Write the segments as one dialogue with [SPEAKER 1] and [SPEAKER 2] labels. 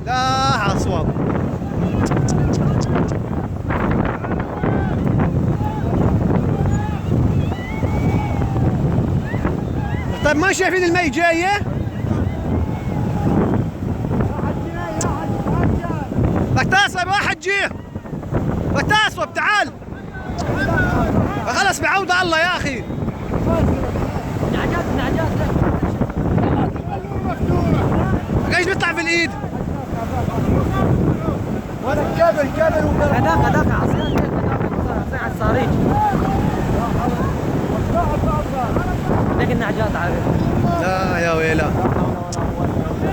[SPEAKER 1] لا اصوب. طيب ما شايفين المي جايه؟ بدك تصوب يا حجي، بدك تصوب تعال. خلص بعود الله يا اخي. ايش بيطلع في الايد؟
[SPEAKER 2] ولا كابل هذاك عصير على الصاريج. لكن النعجات عارف.
[SPEAKER 1] لا يا ويلا.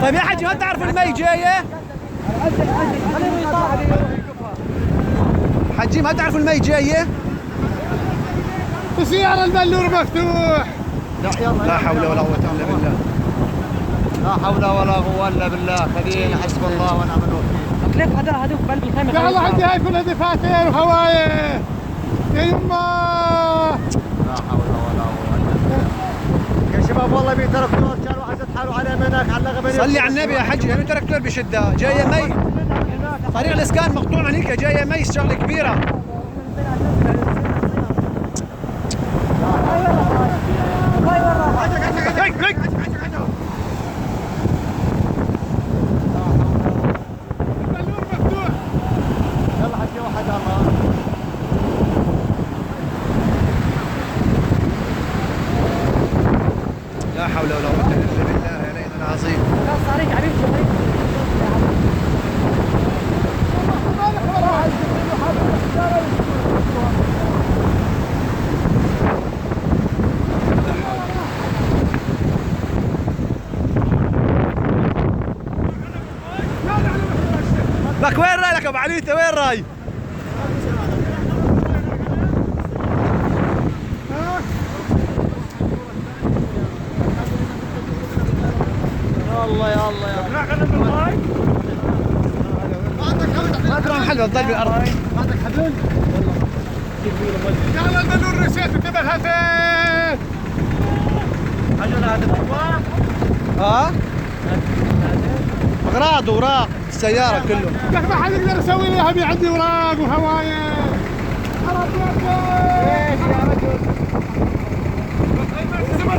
[SPEAKER 1] طيب يا حجي ما تعرف المي جايه؟ حجي ما تعرف المي جايه؟
[SPEAKER 3] وسيارة البلور مفتوح.
[SPEAKER 1] لا حول ولا قوة الا بالله.
[SPEAKER 2] لا حول ولا قوة الا بالله. خلينا حسب الله ونعم الوكيل. ليك هذوك بقلب الخيمة.
[SPEAKER 3] يا الله عندي هاي كلها دفاتر وهوايه. يا يما.
[SPEAKER 2] لا حول ولا قوة. يا شباب والله بتركتور كان واحد حاله على منك على غبني.
[SPEAKER 1] صلي على النبي يا حجي، يعني تركتور بشده جايه مي. طريق الاسكان مقطوع هنيك جايه مي شغله كبيره. لا حول ولا قوة إلا بالله العلي العظيم. لك وين راي لك ابو عليته، وين راي؟
[SPEAKER 2] الله يا الله يا
[SPEAKER 1] ما ادري محل بتضل بالارض.
[SPEAKER 3] ما عندك حبل؟ والله. يلا البلور نسيت انتبه فين؟
[SPEAKER 2] حجر هذا الطباخ.
[SPEAKER 1] ها؟ اغراض اوراق السياره كله.
[SPEAKER 3] لك ما حد يقدر يسوي لي هبي عندي اوراق وهوايه.
[SPEAKER 2] ايش يا رجل؟